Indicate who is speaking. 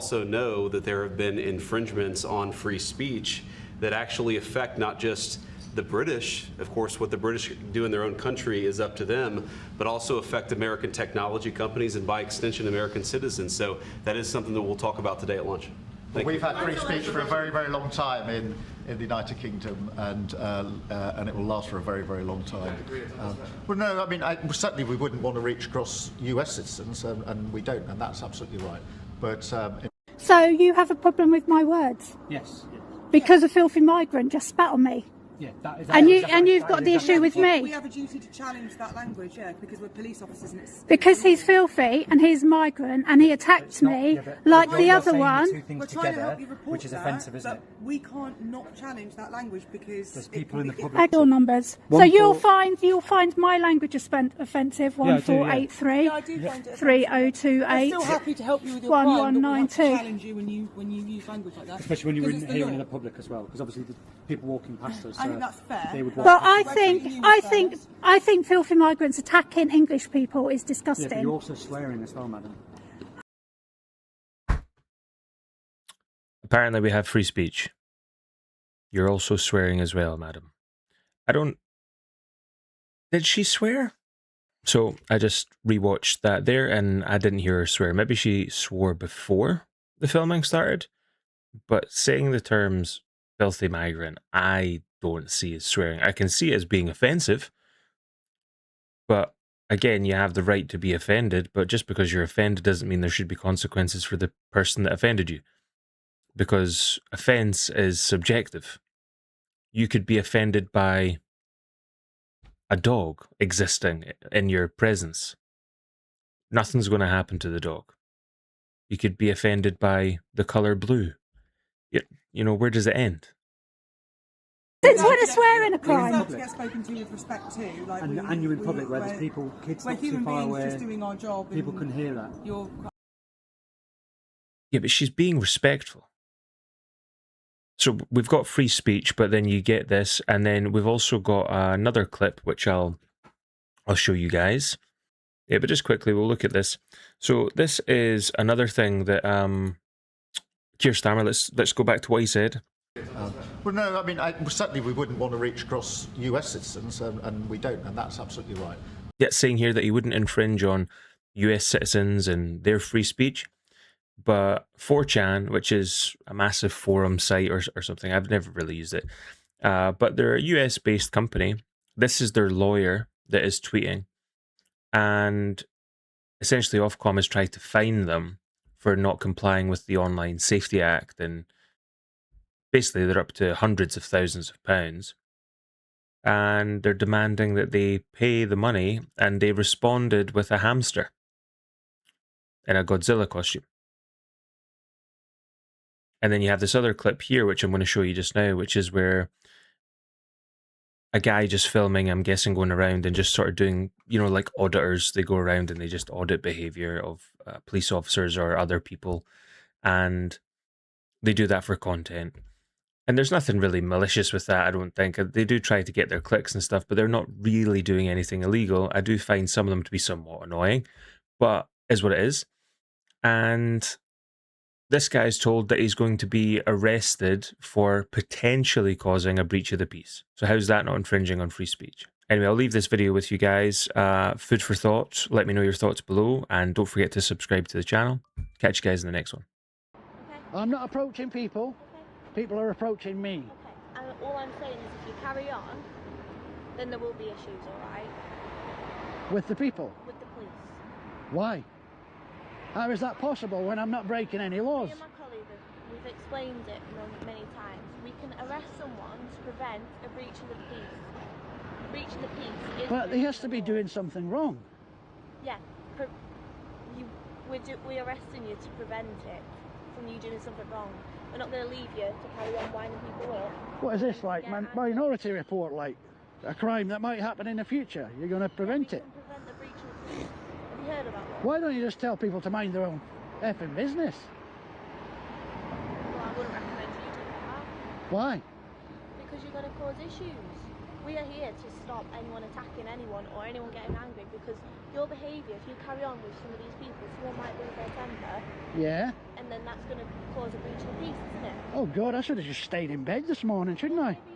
Speaker 1: also know that there have been infringements on free speech that actually affect not just the British. Of course, what the British do in their own country is up to them, but also affect American technology companies and by extension American citizens. So that is something that we'll talk about today at lunch.
Speaker 2: We've had free speech for a very, very long time in the United Kingdom, and it will last for a very, very long time. Well, no, I mean, certainly we wouldn't want to reach across US citizens, and we don't, and that's absolutely right. But
Speaker 3: so you have a problem with my words?
Speaker 4: Yes.
Speaker 3: Because a filthy migrant just spat on me?
Speaker 4: Yeah, that is
Speaker 3: and you've got the issue with me?
Speaker 5: We have a duty to challenge that language, yeah, because we're police officers and it's...
Speaker 3: Because he's filthy and he's a migrant and he attacked me like the other one.
Speaker 5: We're trying to help you report
Speaker 4: which is offensive, isn't it?
Speaker 5: But we can't not challenge that language because...
Speaker 4: There's people in the public...
Speaker 3: Add your numbers. So you'll find my language offensive, 1483
Speaker 5: Yeah, I do find it
Speaker 3: 3028
Speaker 5: I'm still happy to help you with your crime, but we have to
Speaker 3: 1192.
Speaker 5: challenge you when you use language like that.
Speaker 4: Especially when you're in the public as well, because obviously the people walking past us...
Speaker 5: I think that's fair.
Speaker 3: Well, I think filthy migrants attacking English people is disgusting.
Speaker 4: Yeah, but you're also swearing as well, madam.
Speaker 6: Apparently we have free speech. You're also swearing as well, madam. Did she swear? So I just rewatched that there and I didn't hear her swear. Maybe she swore before the filming started, but saying the terms filthy migrant, I don't see as swearing. I can see it as being offensive, but again, you have the right to be offended, but just because you're offended doesn't mean there should be consequences for the person that offended you, because offense is subjective. You could be offended by a dog existing in your presence. Nothing's going to happen to the dog. You could be offended by the color blue. You know, where does it end?
Speaker 3: Since when is swearing a crime?
Speaker 5: To get spoken to with respect to, like,
Speaker 4: and you're in public where there's people, kids not too far away.
Speaker 5: Just doing our job.
Speaker 4: People can hear that.
Speaker 6: Yeah, but she's being respectful. So we've got free speech, but then you get this, and then we've also got another clip which I'll show you guys. Yeah, but just quickly, we'll look at this. So this is another thing that Keir Starmer. Let's go back to what he said.
Speaker 2: well, no, I mean, certainly we wouldn't want to reach across US citizens, and we don't, and that's absolutely right.
Speaker 6: Yet saying here that he wouldn't infringe on US citizens and their free speech, but 4chan, which is a massive forum site or something, I've never really used it, but they're a US-based company. This is their lawyer that is tweeting, and essentially Ofcom has tried to fine them for not complying with the Online Safety Act, and basically they're up to hundreds of thousands of pounds, and they're demanding that they pay the money, and they responded with a hamster in a Godzilla costume. And then you have this other clip here, which I'm going to show you just now, which is where a guy just filming, I'm guessing, going around and just sort of doing, you know, like auditors, they go around and they just audit behavior of police officers or other people, and they do that for content. And there's nothing really malicious with that, I don't think. They do try to get their clicks and stuff, but they're not really doing anything illegal. I do find some of them to be somewhat annoying, but is what it is. And this guy's told that he's going to be arrested for potentially causing a breach of the peace. So how's that not infringing on free speech? Anyway, I'll leave this video with you guys. Food for thought. Let me know your thoughts below, and don't forget to subscribe to the channel. Catch you guys in the next one.
Speaker 7: Okay.
Speaker 8: I'm not approaching people.
Speaker 7: Okay.
Speaker 8: People are approaching me.
Speaker 7: Okay. And all I'm saying is if you carry on, then there will be issues, alright?
Speaker 8: With the people?
Speaker 7: With the police.
Speaker 8: Why? How is that possible when I'm not breaking any laws?
Speaker 7: Me and my colleague, we've explained it many times. We can arrest someone to prevent a breach of the peace. A breach of the peace is...
Speaker 8: But he has to be doing something wrong.
Speaker 7: Yeah. We're arresting you to prevent it from you doing something wrong. We're not going to leave you to carry on winding people up.
Speaker 8: What is this, like Minority Report, like a crime that might happen in the future? You're going to prevent it?
Speaker 7: Prevent the breach of the peace. Have you heard about that?
Speaker 8: Why don't you just tell people to mind their own effing business?
Speaker 7: Well, I wouldn't recommend you doing that.
Speaker 8: Why?
Speaker 7: Because you're going to cause issues. We are here to stop anyone attacking anyone or anyone getting angry, because your behaviour, if you carry on with some of these people, someone might lose their temper,
Speaker 8: Yeah.
Speaker 7: and then that's going to cause a breach of the peace, isn't it?
Speaker 8: Oh God, I should have just stayed in bed this morning, shouldn't I?
Speaker 7: Maybe